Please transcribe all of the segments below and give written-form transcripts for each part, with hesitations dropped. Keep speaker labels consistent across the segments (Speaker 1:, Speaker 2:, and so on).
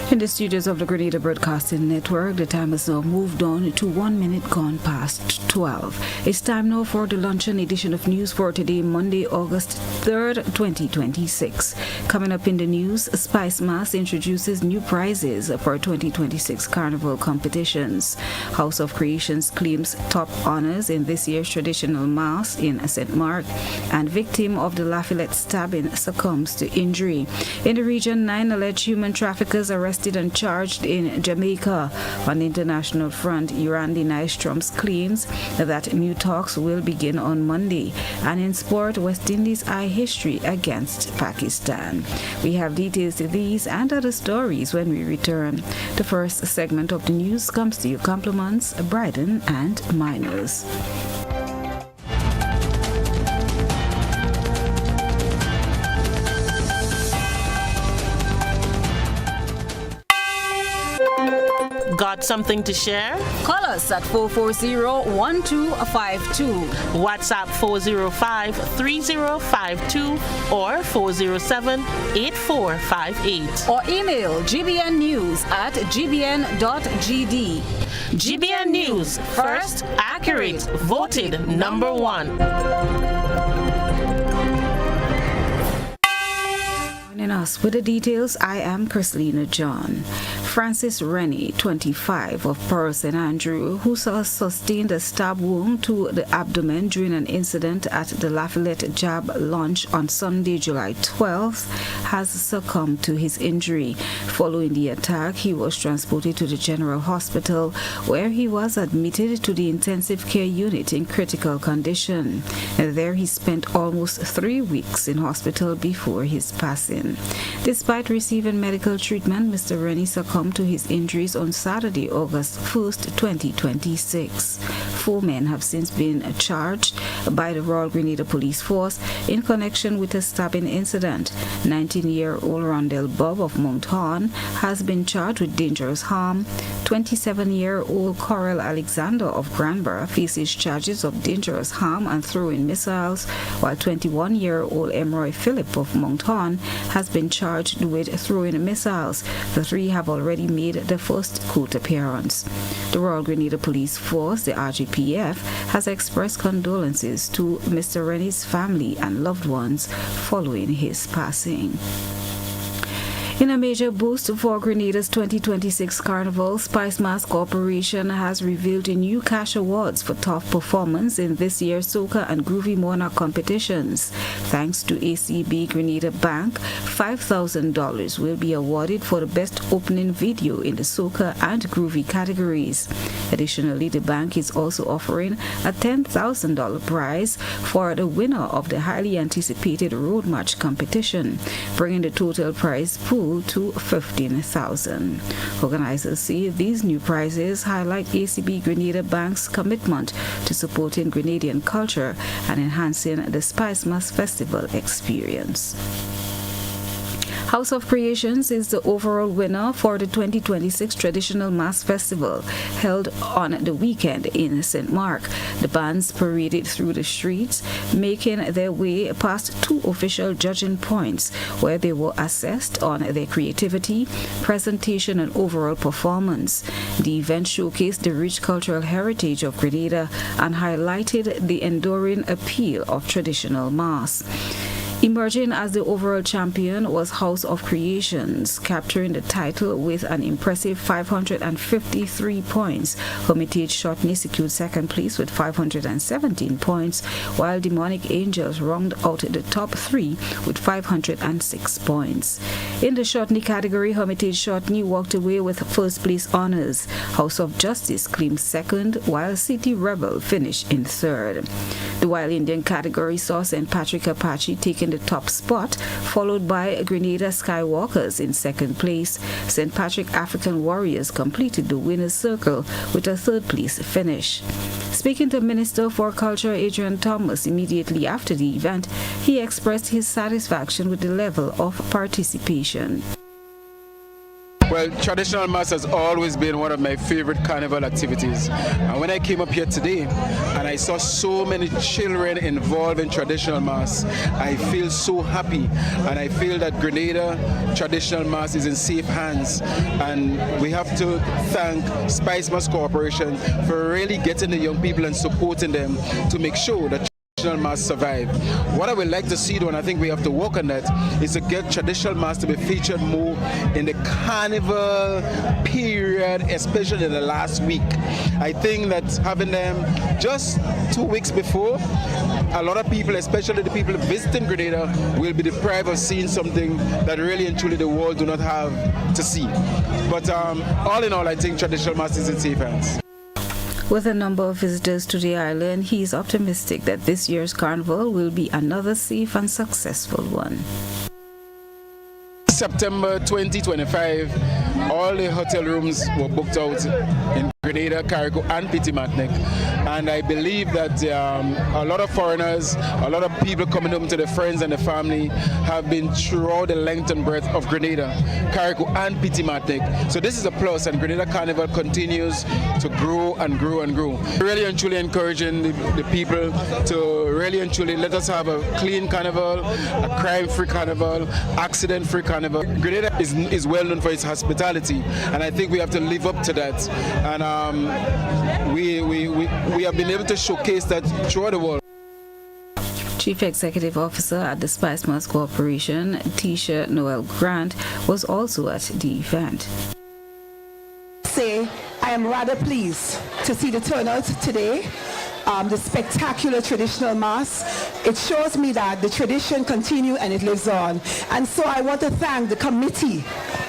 Speaker 1: In the studios of the Grenada Broadcasting Network, the time has now moved on to 1 minute gone past 12. It's time now for the luncheon edition of news for today, Monday, August 3rd, 2026. Coming up in the news, Spice Mass introduces new prizes for 2026 Carnival competitions. House of Creations claims top honors in this year's traditional mass in St. Mark, and victim of the Lafayette stabbing succumbs to injury. In the region, 9 alleged human traffickers arrested and charged in Jamaica. On the international front, Iran denies Trump's claims that new talks will begin on Monday. And in sport, West Indies eye history against Pakistan. We have details to these and other stories when we return. The first segment of the news comes to you compliments Brighton and Miners.
Speaker 2: Got something to share?
Speaker 1: Call us at 440-1252.
Speaker 2: WhatsApp 405-3052 or 407-8458.
Speaker 1: Or email gbnnews@gbn.gd.
Speaker 2: GBN News, first, accurate, voted #1.
Speaker 1: Joining us with the details, I am Christlina John. Francis Rennie, 25, of Pearl St. Andrew, who sustained a stab wound to the abdomen during an incident at the Lafayette Jab launch on Sunday, July 12th, has succumbed to his injury. Following the attack, he was transported to the General Hospital, where he was admitted to the intensive care unit in critical condition. There he spent almost 3 weeks in hospital before his passing. Despite receiving medical treatment, Mr. Rennie succumbed to his injuries on Saturday, August 1st, 2026. 4 men have since been charged by the Royal Grenada Police Force in connection with a stabbing incident. 19-year-old Rondell Bob of Mount Horn has been charged with dangerous harm. 27-year-old Coral Alexander of Granborough faces charges of dangerous harm and throwing missiles, while 21-year-old Emroy Phillip of Mount Horn has been charged with throwing missiles. The 3 have already made the first court appearance. The Royal Grenada Police Force, the RGPF, has expressed condolences to Mr. Rennie's family and loved ones following his passing. In a major boost for Grenada's 2026 Carnival, Spice Mass Corporation has revealed new cash awards for top performance in this year's Soca and Groovy Monarch competitions. Thanks to ACB Grenada Bank, $5,000 will be awarded for the best opening video in the Soca and Groovy categories. Additionally, the bank is also offering a $10,000 prize for the winner of the highly anticipated road march competition, bringing the total prize pool to $15,000. Organizers say these new prizes highlight ACB Grenada Bank's commitment to supporting Grenadian culture and enhancing the Spice Mass Festival experience. House of Creations is the overall winner for the 2026 Traditional Mass Festival, held on the weekend in St. Mark. The bands paraded through the streets, making their way past 2 official judging points, where they were assessed on their creativity, presentation, and overall performance. The event showcased the rich cultural heritage of Grenada and highlighted the enduring appeal of traditional mass. Emerging as the overall champion was House of Creations, capturing the title with an impressive 553 points. Hermitage Shortney secured second place with 517 points, while Demonic Angels rounded out the top 3 with 506 points. In the Shortney category, Hermitage Shortney walked away with first place honors. House of Justice claimed second, while City Rebel finished in third. The Wild Indian category saw St. Patrick Apache taking the top spot, followed by Grenada Skywalkers in second place. St. Patrick African Warriors completed the winner's circle with a third place finish. Speaking to Minister for Culture Adrian Thomas immediately after the event, he expressed his satisfaction with the level of participation.
Speaker 3: Well, traditional mass has always been one of my favorite carnival activities. And when I came up here today and I saw so many children involved in traditional mass, I feel so happy. And I feel that Grenada traditional mass is in safe hands. And we have to thank Spice Mass Corporation for really getting the young people and supporting them to make sure that traditional mass survive. What I would like to see though, and I think we have to work on that, is to get traditional mass to be featured more in the carnival period, especially in the last week. I think that having them just 2 weeks before, a lot of people, especially the people visiting Grenada, will be deprived of seeing something that really and truly the world do not have to see. But all in all, I think traditional mass is in safe hands.
Speaker 1: With a number of visitors to the island, he is optimistic that this year's carnival will be another safe and successful one.
Speaker 3: September 2025, all the hotel rooms were booked out in Grenada, Carriacou and Petit Martinique, and I believe that a lot of foreigners, a lot of people coming home to their friends and the family have been throughout the length and breadth of Grenada, Carriacou and Petit Martinique. So this is a plus, and Grenada Carnival continues to grow and grow and grow. Really and truly encouraging the people to really and truly let us have a clean carnival, a crime-free carnival, accident-free carnival. Grenada is well known for its hospitality, and I think we have to live up to that. And we have been able to showcase that throughout the world.
Speaker 1: Chief Executive Officer at the Spice Mass Corporation, Tisha Noel Grant, was also at the event.
Speaker 4: I am rather pleased to see the turnout today. The spectacular traditional mass. It shows me that the tradition continues and it lives on. And so I want to thank the committee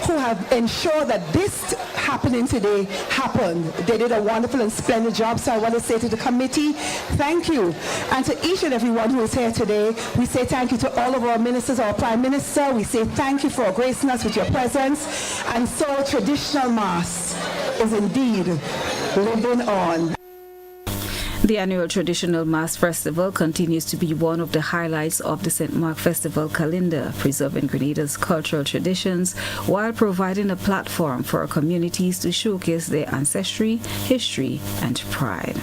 Speaker 4: who have ensured that this happening today happened. They did a wonderful and splendid job. So I want to say to the committee, thank you. And to each and everyone who is here today, we say thank you to all of our ministers, our Prime Minister. We say thank you for gracing us with your presence. And so traditional mass is indeed living on.
Speaker 1: The annual Traditional Mass Festival continues to be one of the highlights of the St. Mark Festival calendar, preserving Grenada's cultural traditions while providing a platform for our communities to showcase their ancestry, history, and pride.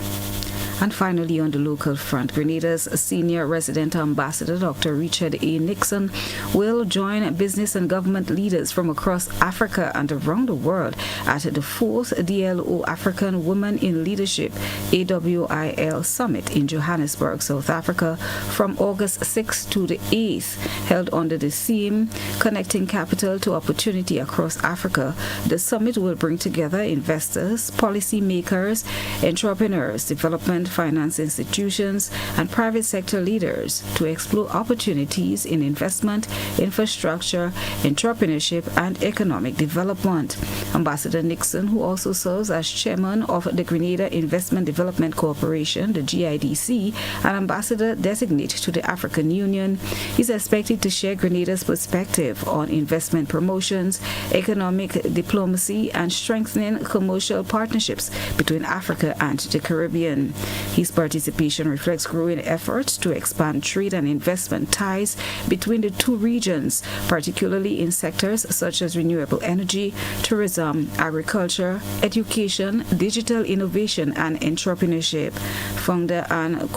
Speaker 1: And finally, on the local front, Grenada's senior resident ambassador, Dr. Richard A. Nixon, will join business and government leaders from across Africa and around the world at the 4th DLO African Women in Leadership AWIL Summit in Johannesburg, South Africa, from August 6th to the 8th, held under the theme Connecting Capital to Opportunity Across Africa. The summit will bring together investors, policy makers, entrepreneurs, development finance institutions, and private sector leaders to explore opportunities in investment, infrastructure, entrepreneurship, and economic development. Ambassador Nixon, who also serves as chairman of the Grenada Investment Development Corporation, the GIDC, and ambassador designate to the African Union, is expected to share Grenada's perspective on investment promotions, economic diplomacy, and strengthening commercial partnerships between Africa and the Caribbean. His participation reflects growing efforts to expand trade and investment ties between the two regions, particularly in sectors such as renewable energy, tourism, agriculture, education, digital innovation, and entrepreneurship. Founder and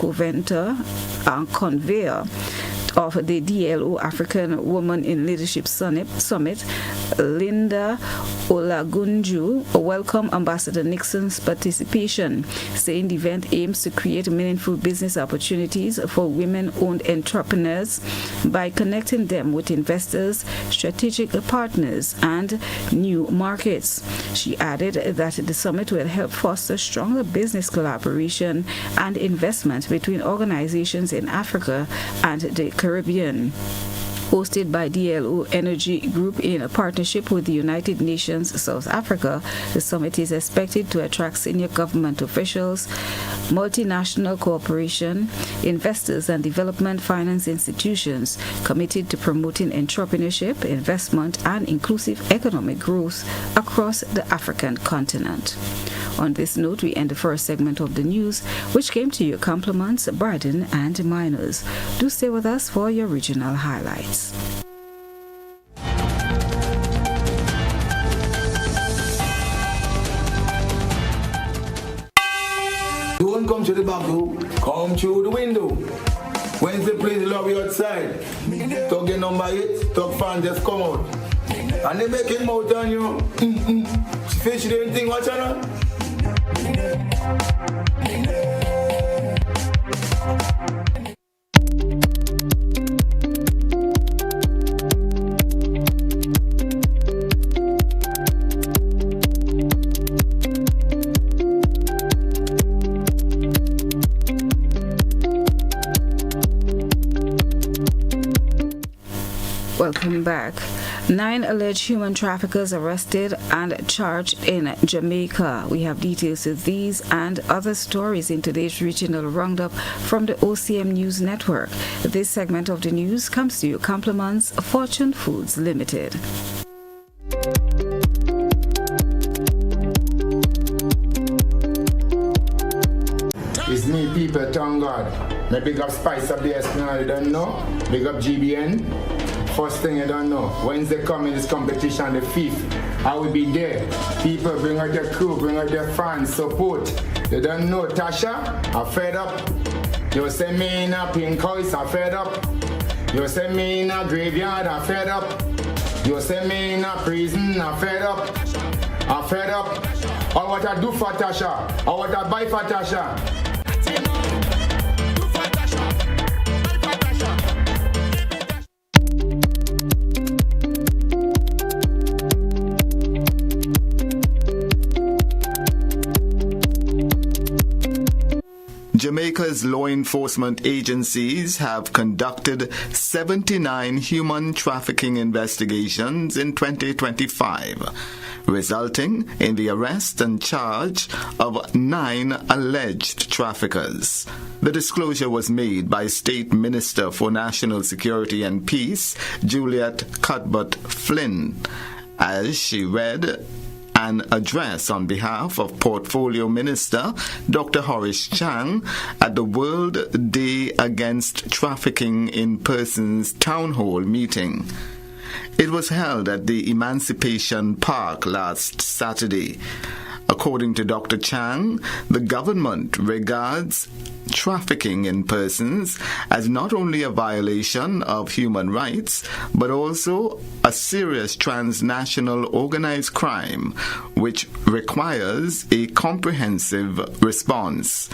Speaker 1: convener of the DLO African Women in Leadership Summit, Linda Olagunju, welcomed Ambassador Nixon's participation, saying the event aims to create meaningful business opportunities for women-owned entrepreneurs by connecting them with investors, strategic partners, and new markets. She added that the summit will help foster stronger business collaboration and investment between organizations in Africa and the Caribbean. Hosted by DLO Energy Group in a partnership with the United Nations South Africa, the summit is expected to attract senior government officials, multinational cooperation, investors, and development finance institutions committed to promoting entrepreneurship, investment, and inclusive economic growth across the African continent. On this note, we end the first segment of the news, which came to you compliments Braden and Miners. Do stay with us for your regional highlights.
Speaker 5: Don't come through the back door, come through the window. Wednesday, please love you outside. Talk your number 8, talk fans just come out. And they make him out on you. Fish the thing, watch out.
Speaker 1: Welcome back. 9 alleged human traffickers arrested and charged in Jamaica. We have details of these and other stories in today's regional roundup from the OCM News Network. This segment of the news comes to you compliments Fortune Foods Limited.
Speaker 5: It's me, people, thank God. My big up Spice up there, you don't know. Big up GBN. First thing you don't know, Wednesday coming this competition, the 5th, I will be there. People bring out their crew, bring out their fans, support. You don't know, Tasha, I'm fed up. You send me in a pink house, I'm fed up. You send me in a graveyard, I'm fed up. You send me in a prison, I'm fed up. I'm fed up. Or what I do for Tasha, or what I buy for Tasha.
Speaker 6: Jamaica's law enforcement agencies have conducted 79 human trafficking investigations in 2025, resulting in the arrest and charge of 9 alleged traffickers. The disclosure was made by State Minister for National Security and Peace, Juliet Cuthbert Flynn, as she read an address on behalf of Portfolio Minister Dr. Horace Chang at the World Day Against Trafficking in Persons Town Hall meeting. It was held at the Emancipation Park last Saturday. According to Dr. Chang, the government regards trafficking in persons as not only a violation of human rights, but also a serious transnational organized crime, which requires a comprehensive response.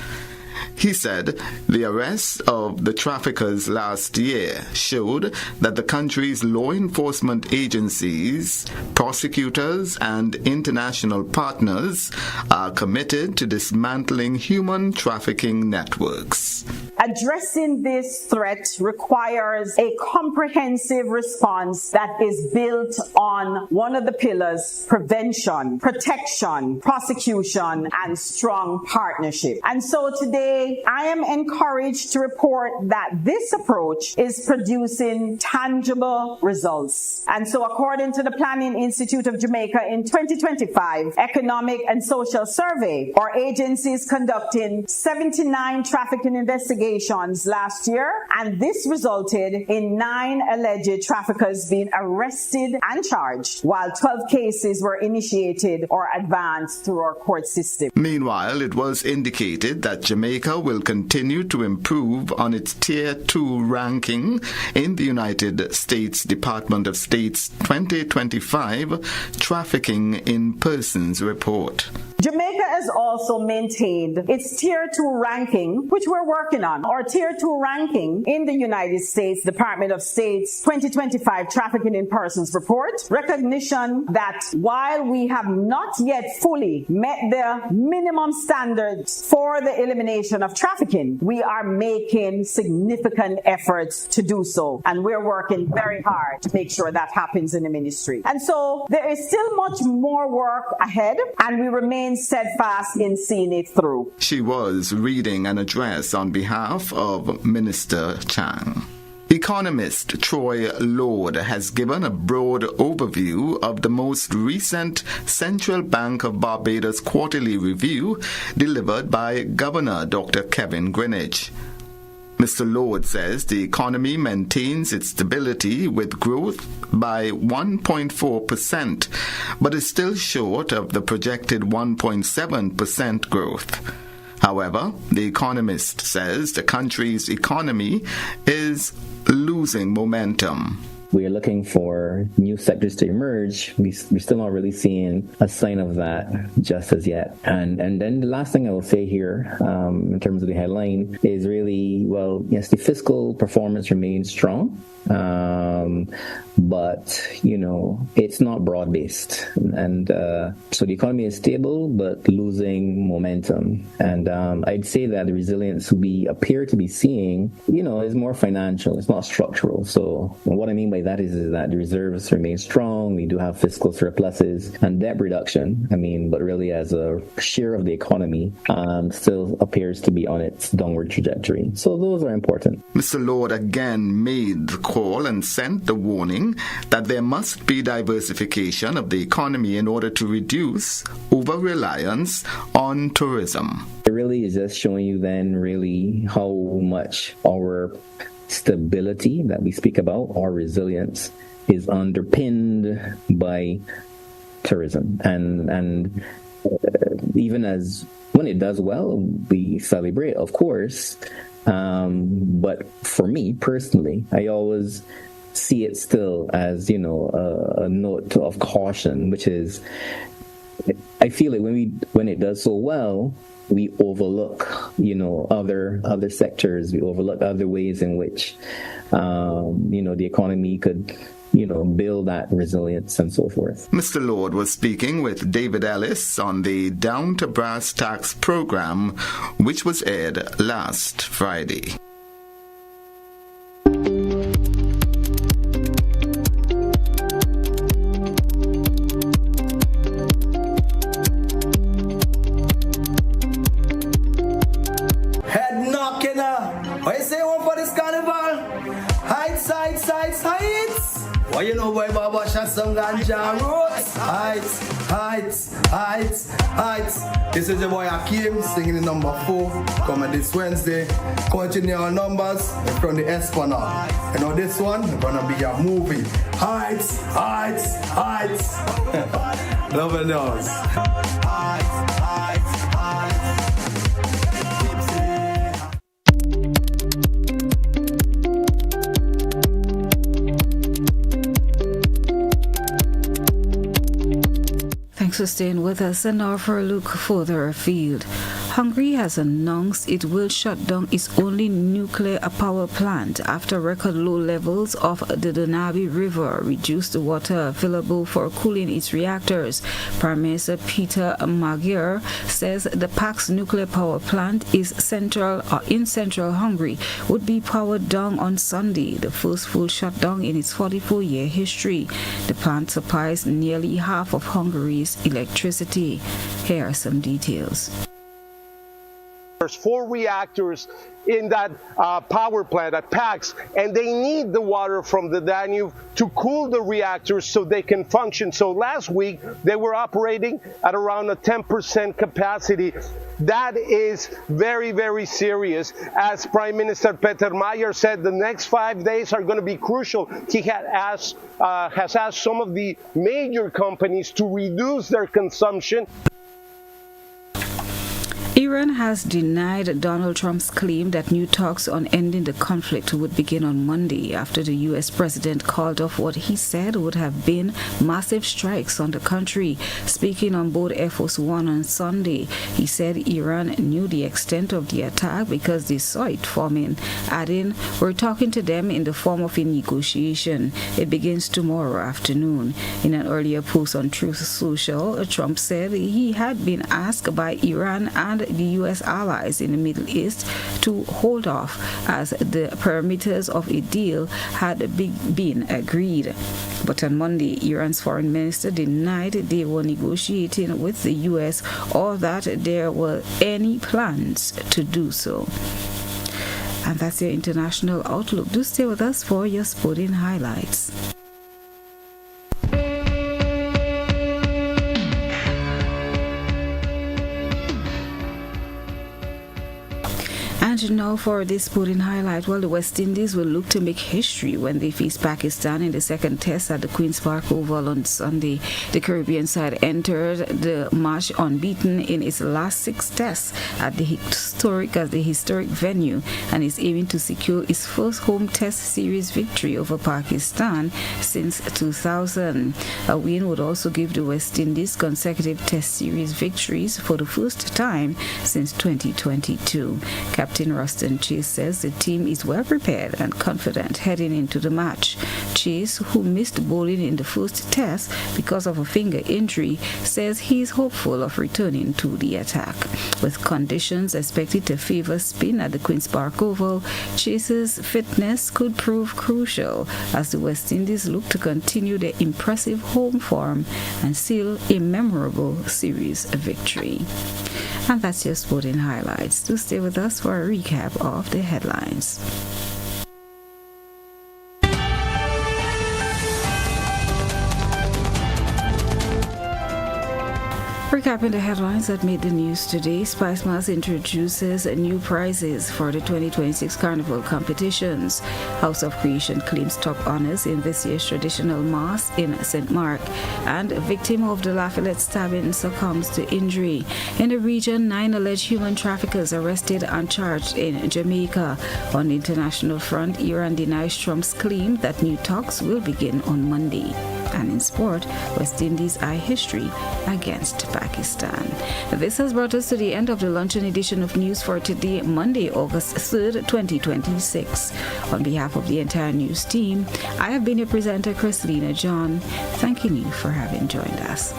Speaker 6: He said the arrest of the traffickers last year showed that the country's law enforcement agencies, prosecutors, and international partners are committed to dismantling human trafficking networks.
Speaker 7: Addressing this threat requires a comprehensive response that is built on one of the pillars: prevention, protection, prosecution, and strong partnership. And so today, I am encouraged to report that this approach is producing tangible results. And so according to the Planning Institute of Jamaica, in 2025 Economic and Social Survey, our agencies conducting 79 trafficking investigations last year, and this resulted in 9 alleged traffickers being arrested and charged, while 12 cases were initiated or advanced through our court system.
Speaker 6: Meanwhile, it was indicated that Jamaica will continue to improve on its Tier 2 ranking in the United States Department of State's 2025 Trafficking in Persons report.
Speaker 7: Jamaica has also maintained its Tier 2 ranking, which we're working on, or Tier 2 ranking in the United States Department of State's 2025 Trafficking in Persons report. Recognition that while we have not yet fully met the minimum standards for the elimination of trafficking, we are making significant efforts to do so. And we're working very hard to make sure that happens in the ministry. And so there is still much more work ahead, and we remain steadfast in seeing it through.
Speaker 6: She was reading an address on behalf of Minister Chang. Economist Troy Lord has given a broad overview of the most recent Central Bank of Barbados quarterly review delivered by Governor Dr. Kevin Greenidge. Mr. Lord says the economy maintains its stability with growth by 1.4%, but is still short of the projected 1.7% growth. However, The Economist says the country's economy is losing momentum.
Speaker 8: We are looking for new sectors to emerge. We're still not really seeing a sign of that just as yet. And then the last thing I will say here, in terms of the headline, is really, well, yes, the fiscal performance remains strong. But, it's not broad-based. And so the economy is stable, but losing momentum. And I'd say that the resilience we appear to be seeing, is more financial. It's not structural. So what I mean by that is that the reserves remain strong. We do have fiscal surpluses and debt reduction. But really as a share of the economy, still appears to be on its downward trajectory. So those are important.
Speaker 6: Mr. Lord again made the call and sent the warning that there must be diversification of the economy in order to reduce over-reliance on tourism.
Speaker 8: It really is just showing you then really how much our stability that we speak about, our resilience, is underpinned by tourism. And even as when it does well, we celebrate, of course. But for me personally, I always see it still as, a note of caution, which is, I feel like when it does so well, we overlook, other sectors. We overlook other ways in which, the economy could, build that resilience and so forth.
Speaker 6: Mr. Lord was speaking with David Ellis on the Down to Brass Tax program, which was aired last Friday.
Speaker 9: What you say one for this carnival? Heights. What you know boy Baba shot some ganja roots? Heights. This is your boy Akeem singing the number 4. Coming this Wednesday. Continue our numbers from the Esplanade. This one is gonna be a movie. Heights. Love and those.
Speaker 1: Thanks for staying with us, and now for a look further afield. Hungary has announced it will shut down its only nuclear power plant after record low levels of the Danube River reduced the water available for cooling its reactors. Prime Minister Peter Magyar says the Pax nuclear power plant in central Hungary would be powered down on Sunday, the first full shutdown in its 44-year history. The plant supplies nearly half of Hungary's electricity. Here are some details.
Speaker 10: There's 4 reactors in that power plant at Pax, and they need the water from the Danube to cool the reactors so they can function. So last week they were operating at around a 10% capacity. That is very, very serious. As Prime Minister Peter Magyar said, the next 5 days are going to be crucial. He has asked some of the major companies to reduce their consumption.
Speaker 1: Iran has denied Donald Trump's claim that new talks on ending the conflict would begin on Monday after the U.S. president called off what he said would have been massive strikes on the country. Speaking on board Air Force One on Sunday, he said Iran knew the extent of the attack because they saw it forming, adding, "We're talking to them in the form of a negotiation. It begins tomorrow afternoon." In an earlier post on Truth Social, Trump said he had been asked by Iran and the U.S. allies in the Middle East to hold off as the parameters of a deal had been agreed. But on Monday, Iran's foreign minister denied they were negotiating with the U.S. or that there were any plans to do so. And that's your international outlook. Do stay with us for your sporting highlights. And now for this sporting highlight. Well, the West Indies will look to make history when they face Pakistan in the second test at the Queen's Park Oval on Sunday. The Caribbean side entered the match unbeaten in its last 6 tests at the historic venue and is aiming to secure its first home test series victory over Pakistan since 2000. A win would also give the West Indies consecutive test series victories for the first time since 2022. Captain Ruston Chase says the team is well prepared and confident heading into the match. Chase, who missed bowling in the first test because of a finger injury, says he is hopeful of returning to the attack. With conditions expected to favor spin at the Queen's Park Oval, Chase's fitness could prove crucial as the West Indies look to continue their impressive home form and seal a memorable series victory. And that's your sporting highlights. Do stay with us for a recap of the headlines. Recapping the headlines that made the news today, Spice Mars introduces new prizes for the 2026 Carnival competitions. House of Creation claims top honors in this year's traditional mass in St. Mark. And a victim of the Lafayette stabbing succumbs to injury. In the region, 9 alleged human traffickers arrested and charged in Jamaica. On the international front, Iran denies Trump's claim that new talks will begin on Monday. And in sport, West Indies eye history against Pakistan. This has brought us to the end of the luncheon edition of News for today, Monday, August 3rd, 2026. On behalf of the entire news team, I have been your presenter, Christlina John, thanking you for having joined us.